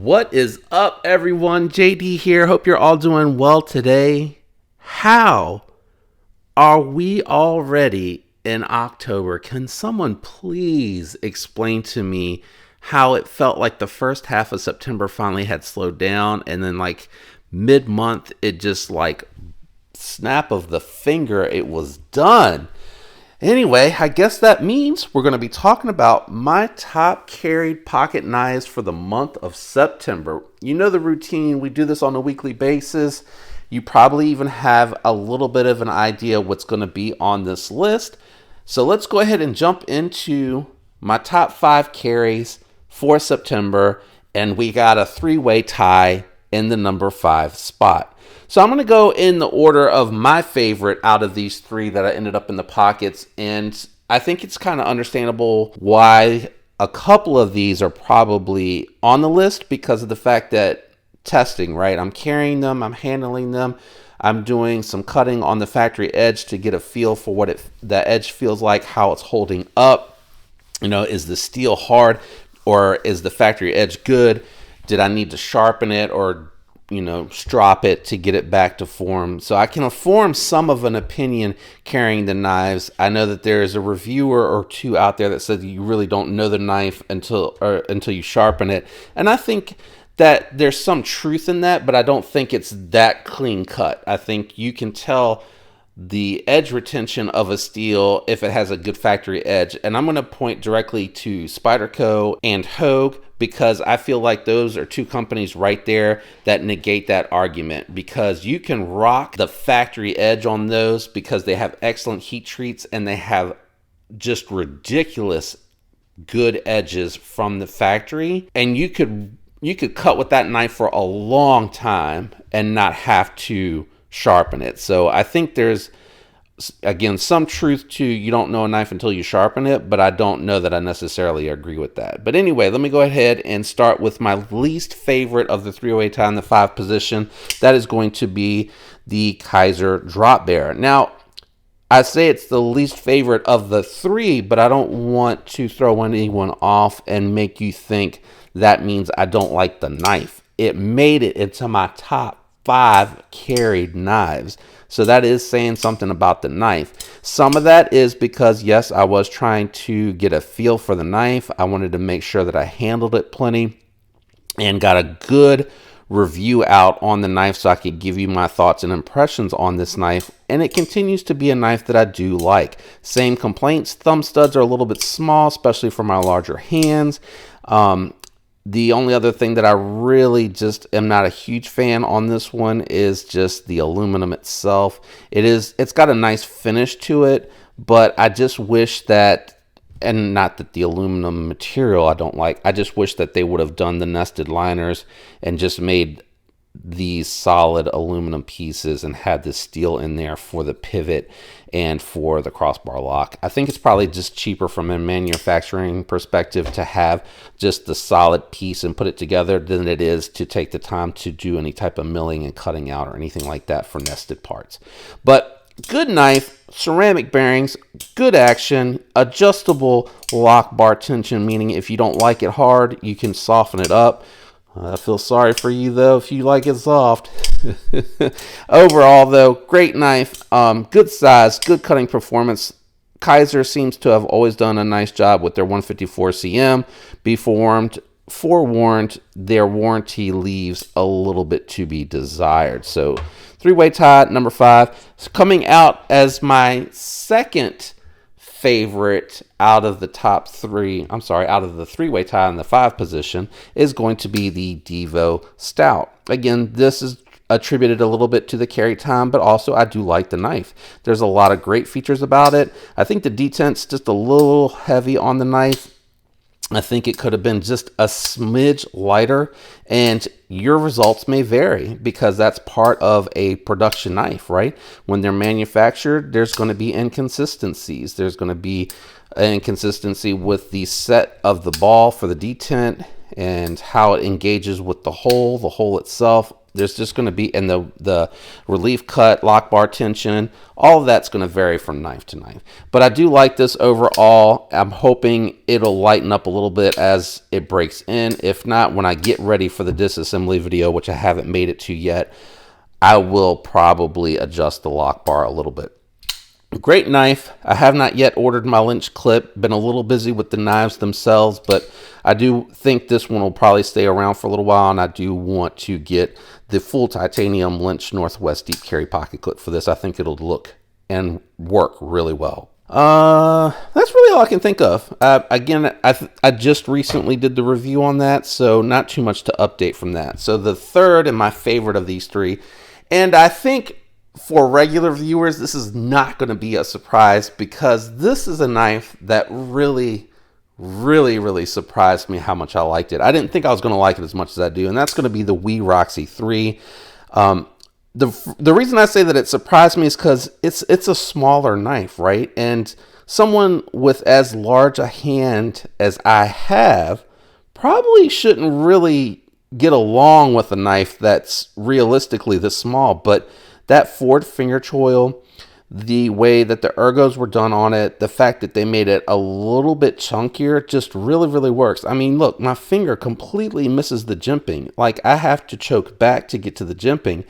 What is up, everyone? JD here. Hope you're all doing well today. How are we already in October? Can someone please explain to me how it felt like the first half of September finally had slowed down, and then like mid-month it just like snap of the finger, it was done. Anyway, I guess that means we're going to be talking about my top carried pocket knives for the month of September. You know the routine. We do this on a weekly basis. You probably even have a little bit of an idea what's going to be on this list. So let's go ahead and jump into my top 5 carries for September. And we got a 3-way tie in the number 5 spot. So I'm going to go in the order of my favorite out of these 3 that I ended up in the pockets. And I think it's kind of understandable why a couple of these are probably on the list because of the fact that testing, right? I'm carrying them, I'm handling them, I'm doing some cutting on the factory edge to get a feel for what the edge feels like, how it's holding up. You know, is the steel hard or is the factory edge good? Did I need to sharpen it or strop it to get it back to form? So I can form some of an opinion carrying the knives. I know that there is a reviewer or 2 out there that says you really don't know the knife until you sharpen it. And I think that there's some truth in that, but I don't think it's that clean cut. I think you can tell the edge retention of a steel if it has a good factory edge. And I'm going to point directly to Spyderco and Hogue because I feel like those are 2 companies right there that negate that argument, because you can rock the factory edge on those because they have excellent heat treats and they have just ridiculous good edges from the factory, and you could cut with that knife for a long time and not have to sharpen it. So I think there's, again, some truth to you don't know a knife until you sharpen it, but I don't know that I necessarily agree with that. But anyway, let me go ahead and start with my least favorite of the 3-way tie in the 5 position. That is going to be the Kizer Drop Bear. Now, I say it's the least favorite of the 3, but I don't want to throw anyone off and make you think that means I don't like the knife. It made it into my top 5 carried knives. So that is saying something about the knife. Some of that is because, yes, I was trying to get a feel for the knife. I wanted to make sure that I handled it plenty and got a good review out on the knife so I could give you my thoughts and impressions on this knife. And it continues to be a knife that I do like. Same complaints. Thumb studs are a little bit small, especially for my larger hands. The only other thing that I really just am not a huge fan on this one is just the aluminum itself. It's got a nice finish to it, but I just wish that, and not that the aluminum material I don't like, I just wish that they would have done the nested liners and just made these solid aluminum pieces and had the steel in there for the pivot and for the crossbar lock. I think it's probably just cheaper from a manufacturing perspective to have just the solid piece and put it together than it is to take the time to do any type of milling and cutting out or anything like that for nested parts. But good knife, ceramic bearings, good action, adjustable lock bar tension, meaning if you don't like it hard, you can soften it up. I feel sorry for you, though, if you like it soft. Overall, though, great knife, good size, good cutting performance. Kizer seems to have always done a nice job with their 154 cm. Be forewarned, their warranty leaves a little bit to be desired. So 3-way tie, number 5. Coming out as my second favorite out of the top 3, out of the 3-way tie in the 5 position is going to be the Devo Stout. Again, this is attributed a little bit to the carry time, but also I do like the knife. There's a lot of great features about it. I think the detent's just a little heavy on the knife. I think it could have been just a smidge lighter, and your results may vary because that's part of a production knife, right? When they're manufactured, there's going to be inconsistencies. There's going to be an inconsistency with the set of the ball for the detent and how it engages with the hole itself. There's just going to be, and the relief cut, lock bar tension, all of that's going to vary from knife to knife. But I do like this overall. I'm hoping it'll lighten up a little bit as it breaks in. If not, when I get ready for the disassembly video, which I haven't made it to yet, I will probably adjust the lock bar a little bit. Great knife. I have not yet ordered my Lynch clip. Been a little busy with the knives themselves, but I do think this one will probably stay around for a little while, and I do want to get the full titanium Lynch Northwest deep carry pocket clip for this. I think it'll look and work really well. That's really all I can think of. Again, I just recently did the review on that, so not too much to update from that. So the third and my favorite of these three, and I think for regular viewers, this is not going to be a surprise because this is a knife that really surprised me how much I liked it. I didn't think I was going to like it as much as I do, and that's going to be the WE Roxy 3. The reason I say that it surprised me is because it's a smaller knife, right? And someone with as large a hand as I have probably shouldn't really get along with a knife that's realistically this small, but that Ford finger choil, the way that the ergos were done on it, the fact that they made it a little bit chunkier just really works. I mean, look, my finger completely misses the jimping. Like, I have to choke back to get to the jimping.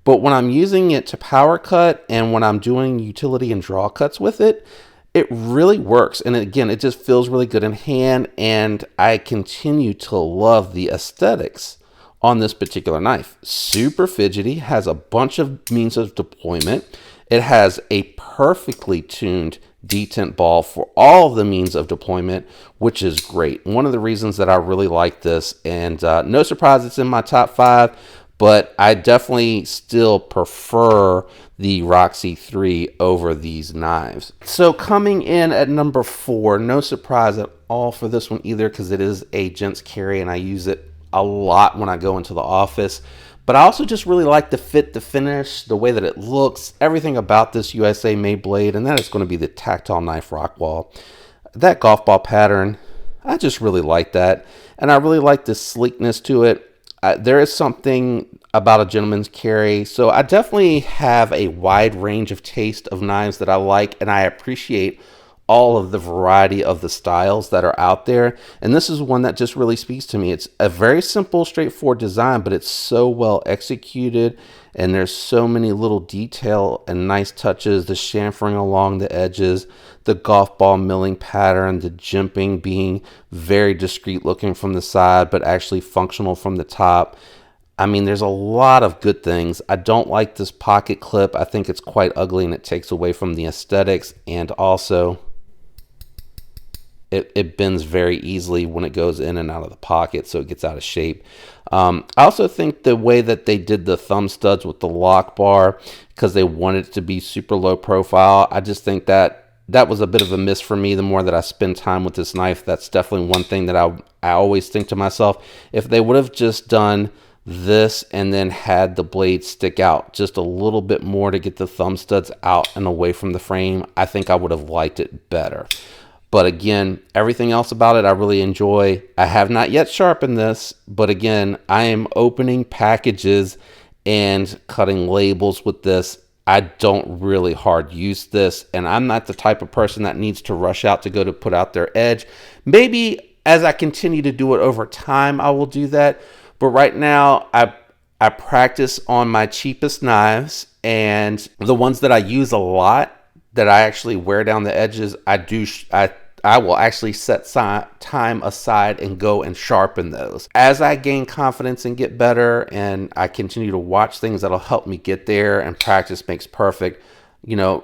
But when I'm using it to power cut and when I'm doing utility and draw cuts with it, it really works. And again, it just feels really good in hand. And I continue to love the aesthetics on this particular knife. Super fidgety, has a bunch of means of deployment. It has a perfectly tuned detent ball for all of the means of deployment, which is great. One of the reasons that I really like this, and no surprise it's in my top 5, but I definitely still prefer the Roxy 3 over these knives. So coming in at number 4, no surprise at all for this one either, because it is a gents carry and I use it a lot when I go into the office. But I also just really like the fit, the finish, the way that it looks, everything about this USA made blade, and that is going to be the Tactile Knife Rockwall. That golf ball pattern, I just really like that, and I really like the sleekness to it. There is something about a gentleman's carry, so I definitely have a wide range of taste of knives that I like, and I appreciate all of the variety of the styles that are out there. And this is one that just really speaks to me. It's a very simple, straightforward design, but it's so well executed. And there's so many little detail and nice touches, the chamfering along the edges, the golf ball milling pattern, the jimping being very discreet looking from the side, but actually functional from the top. I mean, there's a lot of good things. I don't like this pocket clip. I think it's quite ugly and it takes away from the aesthetics, and also it bends very easily when it goes in and out of the pocket, so it gets out of shape. I also think the way that they did the thumb studs with the lock bar, because they wanted it to be super low profile, I just think that was a bit of a miss for me. The more that I spend time with this knife, that's definitely one thing that I always think to myself, if they would have just done this and then had the blade stick out just a little bit more to get the thumb studs out and away from the frame, I think I would have liked it better. But again, everything else about it I really enjoy. I have not yet sharpened this, but again, I am opening packages and cutting labels with this. I don't really hard use this, and I'm not the type of person that needs to rush out to go to put out their edge. Maybe as I continue to do it over time, I will do that. But right now, I practice on my cheapest knives, and the ones that I use a lot, that I actually wear down the edges, I will actually set time aside and go and sharpen those. As I gain confidence and get better, and I continue to watch things that'll help me get there, and practice makes perfect, you know,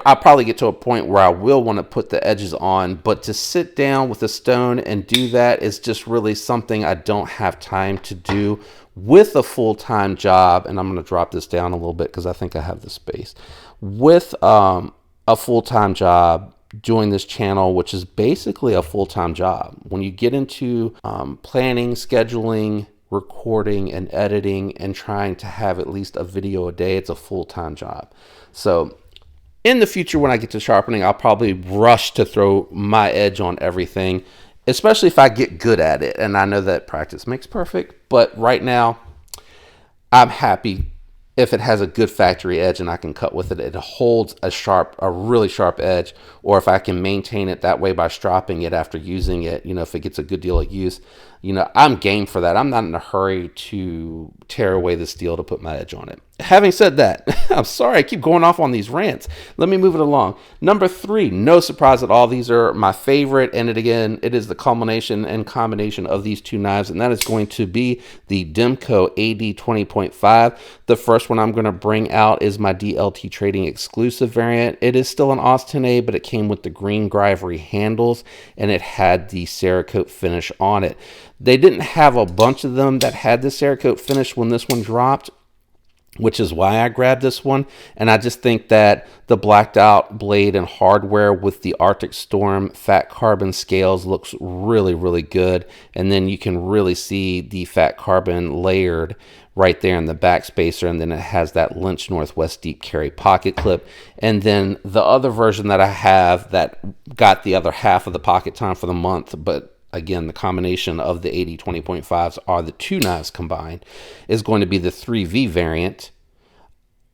I'll probably get to a point where I will want to put the edges on, but to sit down with a stone and do that is just really something I don't have time to do with a full-time job. And I'm going to drop this down a little bit because I think I have the space. With a full-time job, doing this channel, which is basically a full-time job. When you get into planning, scheduling, recording, and editing, and trying to have at least a video a day, it's a full-time job. So in the future, when I get to sharpening, I'll probably rush to throw my edge on everything, especially if I get good at it. And I know that practice makes perfect, but right now, I'm happy if it has a good factory edge and I can cut with it. It holds a really sharp edge, or if I can maintain it that way by stropping it after using it, if it gets a good deal of use, I'm game for that. I'm not in a hurry to tear away the steel to put my edge on it. Having said that, I'm sorry I keep going off on these rants. Let me move it along. Number 3, no surprise at all. These are my favorite, and it is the culmination and combination of these two knives, and that is going to be the Demko AD 20.5. The first one I'm going to bring out is my DLT Trading exclusive variant. It is still an Austin A, but it came with the green Grivory handles, and it had the Cerakote finish on it. They didn't have a bunch of them that had the Cerakote finish when this one dropped, which is why I grabbed this one. And I just think that the blacked out blade and hardware with the Arctic Storm fat carbon scales looks really, really good. And then you can really see the fat carbon layered right there in the back spacer. And then it has that Lynch Northwest deep carry pocket clip. And then the other version that I have that got the other half of the pocket time for the month, but again, the combination of the AD 20.5s are the two knives combined, is going to be the 3V variant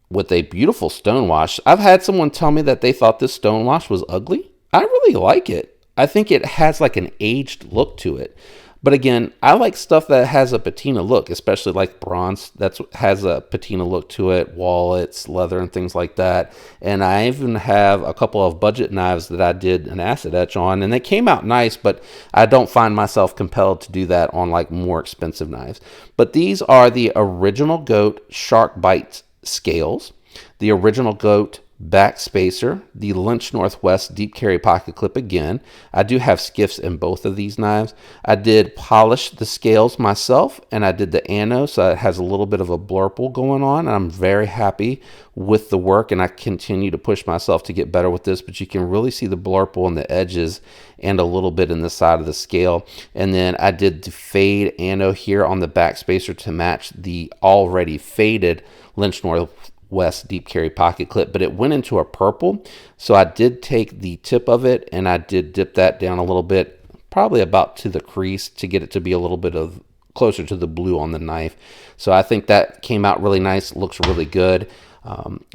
with a beautiful stonewash. I've had someone tell me that they thought this stonewash was ugly. I really like it. I think it has like an aged look to it. But again, I like stuff that has a patina look, especially like bronze that has a patina look to it, wallets, leather, and things like that. And I even have a couple of budget knives that I did an acid etch on, and they came out nice, but I don't find myself compelled to do that on like more expensive knives. But these are the original GOAT Shark Bite scales, the original GOAT back spacer, the Lynch Northwest deep carry pocket clip again. I do have skiffs in both of these knives. I did polish the scales myself, and I did the ano, so it has a little bit of a blurple going on. And I'm very happy with the work, and I continue to push myself to get better with this, but you can really see the blurple in the edges and a little bit in the side of the scale. And then I did the fade ano here on the back spacer to match the already faded Lynch Northwest deep carry pocket clip, but it went into a purple. So I did take the tip of it and I did dip that down a little bit, probably about to the crease, to get it to be a little bit of closer to the blue on the knife. So I think that came out really nice, looks really good.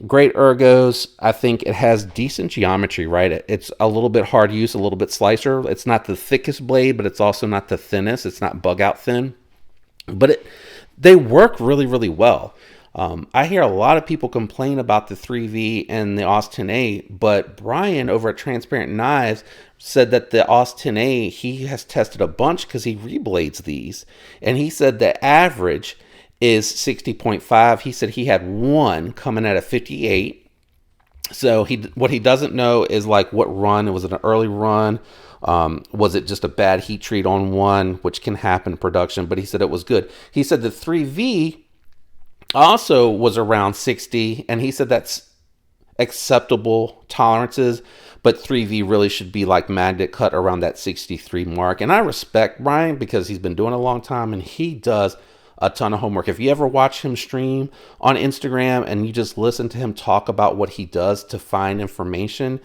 Great ergos. I think it has decent geometry, right? It's a little bit hard use, a little bit slicer. It's not the thickest blade, but it's also not the thinnest. It's not bug out thin, but they work really, really well. I hear a lot of people complain about the 3V and the Austin A, but Brian over at Transparent Knives said that the Austin A, he has tested a bunch because he reblades these, and he said the average is 60.5. He said he had one coming at a 58. So what he doesn't know is like what run. Was it an early run? Was it just a bad heat treat on one, which can happen in production? But he said it was good. He said the 3V also was around 60, and he said that's acceptable tolerances, but 3V really should be like magnet cut around that 63 mark. And I respect Brian because he's been doing it a long time and he does a ton of homework. If you ever watch him stream on Instagram and you just listen to him talk about what he does to find information,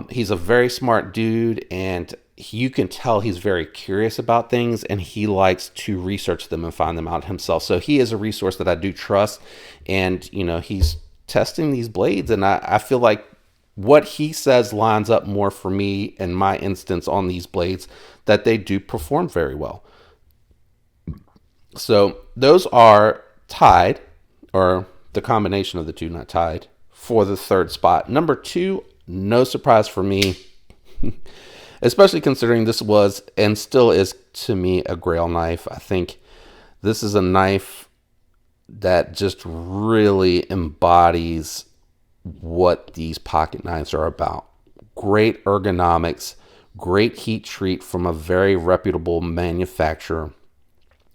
he's a very smart dude, and you can tell he's very curious about things, and he likes to research them and find them out himself. So he is a resource that I do trust, and he's testing these blades, and I feel like what he says lines up more for me in my instance on these blades, that they do perform very well. So those are tied, or the combination of the two, not tied, for the third spot. Number 2, no surprise for me, especially considering this was and still is to me a Grail knife. I think this is a knife that just really embodies what these pocket knives are about. Great ergonomics, great heat treat from a very reputable manufacturer,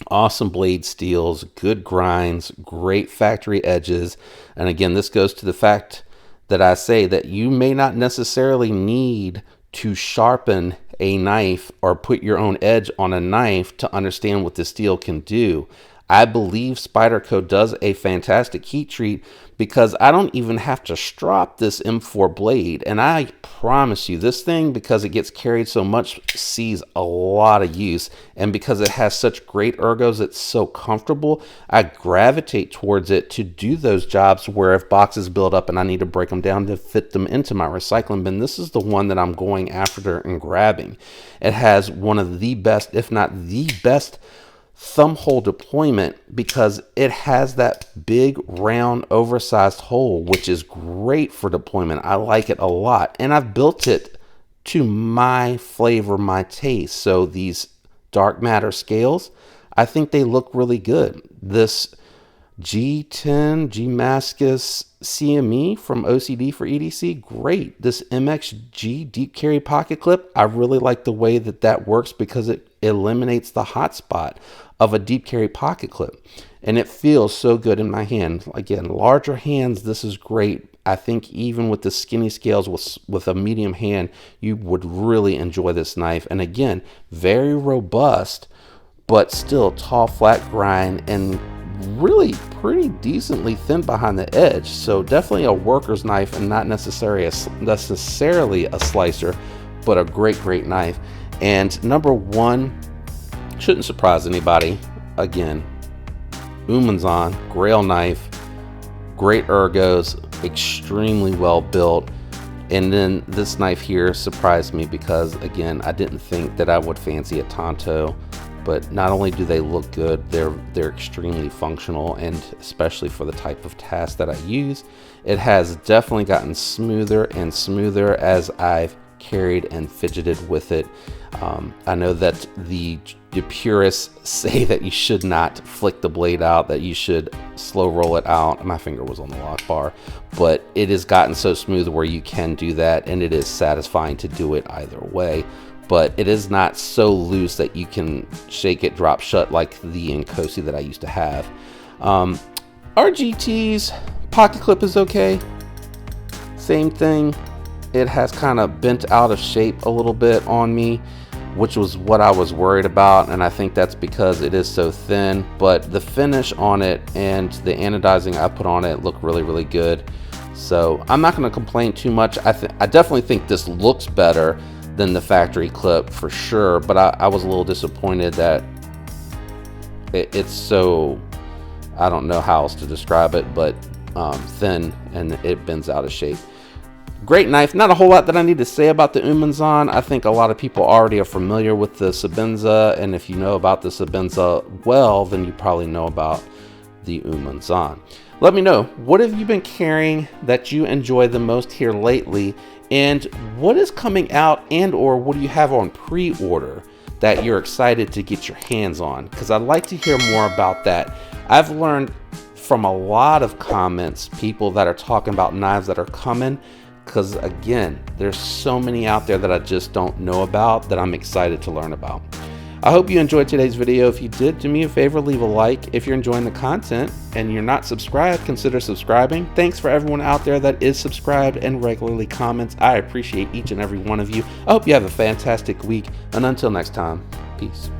awesome blade steels, good grinds, great factory edges. And again, this goes to the fact that I say that you may not necessarily need to sharpen a knife or put your own edge on a knife to understand what the steel can do. I believe Spyderco does a fantastic heat treat because I don't even have to strop this M4 blade. And I promise you, this thing, because it gets carried so much, sees a lot of use. And because it has such great ergos, it's so comfortable, I gravitate towards it to do those jobs where if boxes build up and I need to break them down to fit them into my recycling bin, this is the one that I'm going after and grabbing. It has one of the best, if not the best, thumb hole deployment because it has that big round oversized hole, which is great for deployment. I like it a lot, and I've built it to my flavor, my taste. So these dark matter scales, I think they look really good. This G10 Gmaskus CME from OCD for EDC, great. This MXG deep carry pocket clip, I really like the way that that works because it eliminates the hot spot of a deep carry pocket clip, and it feels so good in my hand. Again, larger hands, this is great. I think even with the skinny scales with a medium hand, you would really enjoy this knife. And again, very robust, but still tall, flat grind, and really pretty decently thin behind the edge. So definitely a worker's knife and not necessarily a slicer, but a great knife. And number one, shouldn't surprise anybody. Again, Umanzon Grail knife, great ergos, extremely well built. And then this knife here surprised me because, again, I didn't think that I would fancy a Tanto, but not only do they look good, they're extremely functional, and especially for the type of task that I use, it has definitely gotten smoother and smoother as I've carried and fidgeted with it. I know that the purists say that you should not flick the blade out, that you should slow roll it out. My finger was on the lock bar, but it has gotten so smooth where you can do that, and it is satisfying to do it either way. But it is not so loose that you can shake it drop shut like the Inkosi that I used to have. RGT's pocket clip is okay. Same thing. It has kind of bent out of shape a little bit on me, which was what I was worried about, and I think that's because it is so thin. But the finish on it and the anodizing I put on it look really good. So I'm not going to complain too much. I definitely think this looks better than the factory clip for sure, but I was a little disappointed that it's so, I don't know how else to describe it, but thin, and it bends out of shape. Great knife. Not a whole lot that I need to say about the Umanzon. I think a lot of people already are familiar with the Sebenza, and if you know about the Sebenza well, then you probably know about the Umanzon. Let me know, what have you been carrying that you enjoy the most here lately, and what is coming out, and or what do you have on pre-order that you're excited to get your hands on? Because I'd like to hear more about that. I've learned from a lot of comments, people that are talking about knives that are coming, because again, there's so many out there that I just don't know about that I'm excited to learn about. I hope you enjoyed today's video. If you did, do me a favor, leave a like. If you're enjoying the content and you're not subscribed, consider subscribing. Thanks for everyone out there that is subscribed and regularly comments. I appreciate each and every one of you. I hope you have a fantastic week, and until next time, peace.